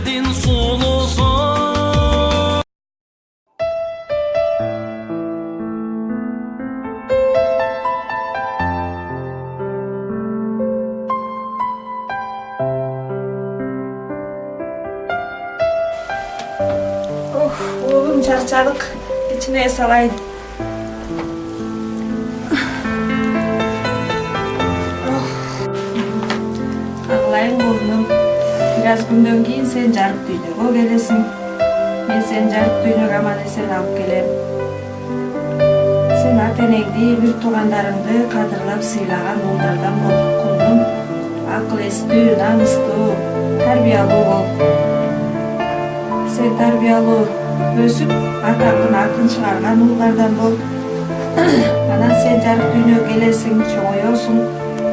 Ellerдің сұлусы. Oğlum çarçadık. İçine salayın. Ağlayın oğlum. Biraz günden keyin sen жарык дүйнөгө келесиң. Мен сен жарык дүйнөгө аман эсен алып келем. Sen ата-энеңди, бир туугандарыңды кадырлап сыйлаган улдардан бол. Кулдум, акыл эстүү, намыстуу, тарбиялуу бол. Sen тарбиялуу өсүп, атаңдын атын чыгарган улдардан бол. Анан sen жарык дүйнөгө келесиң, чоңоёсуң.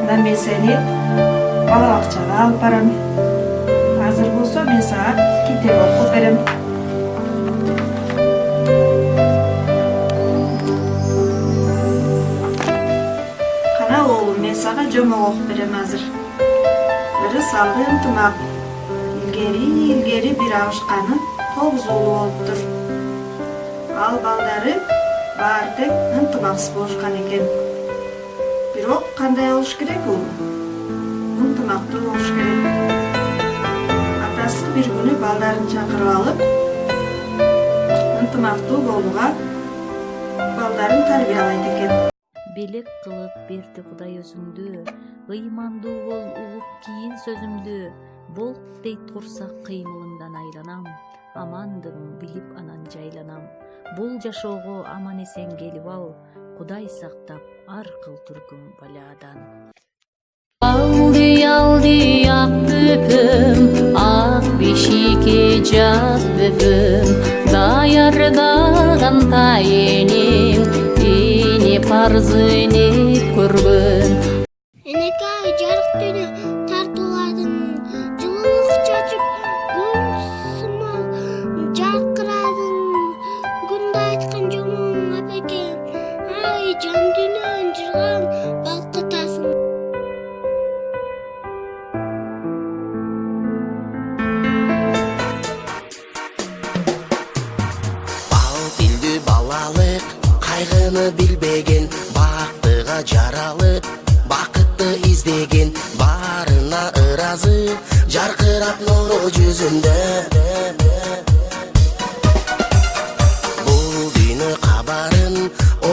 Анан мен сени бала бакчага алып барам. Азыр болсо мен сага китеп окуп берем. Кана оğlum, мен сага жомок окуп берем азыр. Ырыс алды ынтымак. Илгери бир абышканын 9 уулу болуптур. Ал балдары баары тең ынтымаксыз болушкан экен. Бирок кандай болуш керек ул? Ынтымактуу болуш керек. Атасы бир күнү балдарын чакырып алып, ынтымактуу болууга балдарын тарбиялайт экен. Белек кылып берди Кудай өзүңдү, ыймандуу бол угуп кийин сөзүмдү. Болк дейт курсак кыймылыңдан айланам, амандым билип анан жайланам. Бул жашоого аман эсен келип ал, Кудай сактап ар кыл түркүм баладан. Алды ак бөпөм, ак бешикке жат бөпөм, даярдаган тайенем, эне парзыне көргөн. Энекай жарык дүйнө тартуулардын жылуулук чачып, күн сымал жаркырадың. Күндө айткан жомуң апекем, ай жан дүйнөн жырган балкытасың. Бал тилдүү балалык, кайгыны билбеген, бактыга жаралып, бакытты издеген, баарына ыраазы, жаркырап нуру жүзүндө. Бул дүйнө кабарын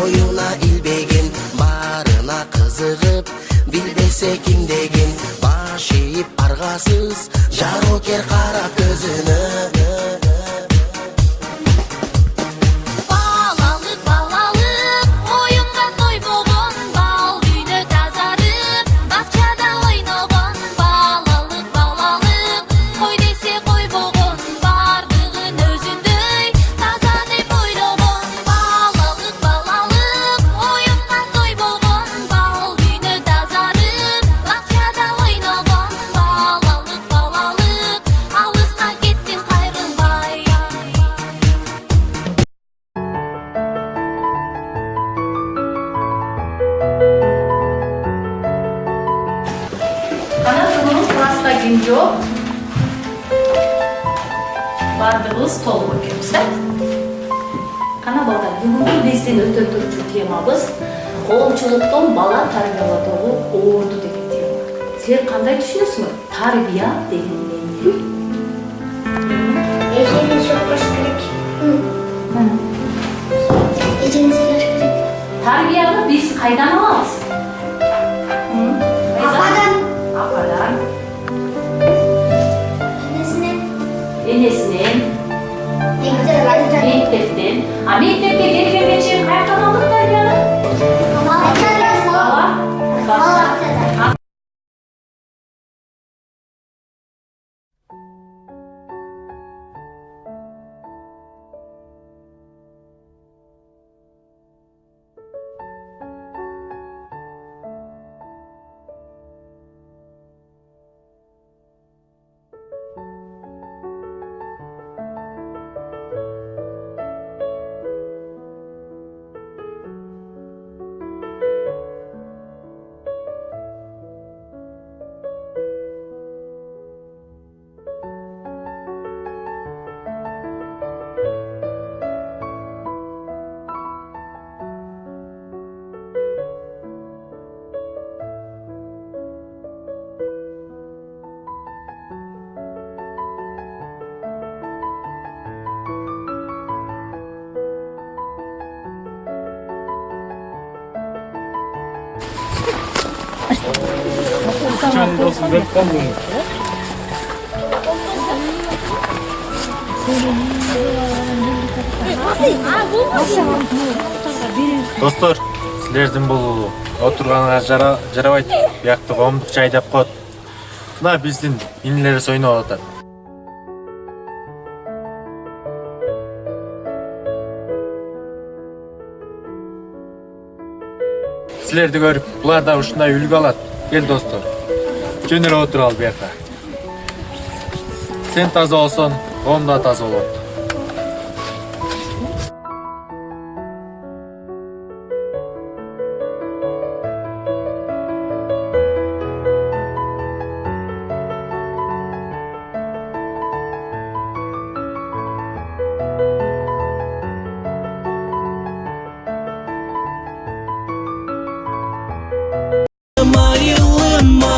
оюна илбеген, баарына кызыгып, билбесе ким деген, баш ийип аргасыз, жарокер карап көзүнө. Класста ким жок? Бардыгыбыз толук экенбиз, да? Кана балдар, бүгүнкү биздин өтө турчу темабыз коомчулуктун бала тарбиялоодогу орду деген тема. Силер кандай түшүнөсүңөр? Тарбия деген эмне? Эжени сокпош керек. Эжени сыйлаш керек. Тарбияны биз кайдан алабыз? Ападан. Ападан. Энесинен. Мектептен. А мектепке келгенге чейин каяктан алдык тарбияны? Бала. Akçanın dostum ben kalmıyorum. Dostlar, sizlerden bolulu. Oturганга жарабайт. Биякты коомдук жайдап коет. Мына биздин инилер ойноп атат. Силерди көрүп, булар да ушундай үлгү алат. Кел достор. Жөнөрө отуралы бияка. Сен таза болсоң, коом да таза болот. Yılıma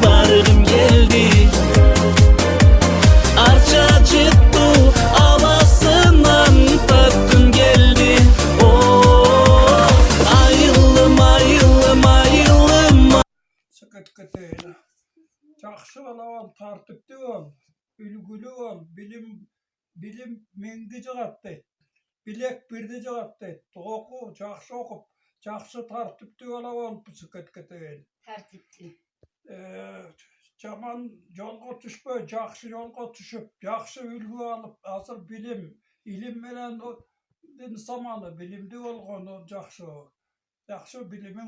barım geldi. Arça çıktı havasından tattım geldi. Oh, ayılım ayılım ayılım. Sıkıntı Жақсы балаван тартыпты бол, үлгүлүү бол, билим меңди жыгат дейт. Билек бирди жыгат дейт. Оку, жакшы окуп, жакшы тартыпты балаван sıkıntı. Тартипти. Жаман жолго түшпөй, жакшы жолго түшүп, жакшы үлгү алып, азыр илим менен заманы билимди болгону жакшы. Жақсы билимиң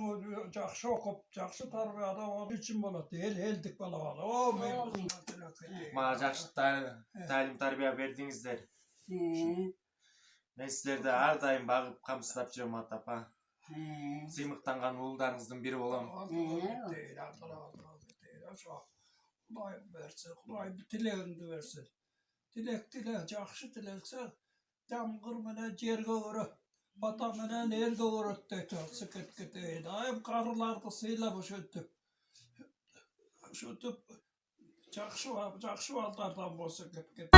жақсы окуп, жақсы тарбияда болуу үчүн болот. Элдик бала бала. О, мен Мага жакшы талим тарбия бердиңиздер. Мен силерди ар дайым багып камсыздап жүрөм атапа. Сыймыктанган уулдарыңыздын бири болом. Құдай берсин, Құдай тилегиңди берсин. Тилек, жақшы тилексе, жамгыр менен жерге көрө. Bata menen el doğurut deydi, sıkıntı deydi. Ayım karılarda sıyla bu şöntüp. Şöntüp, jakşı valdardan bu sıkıntı.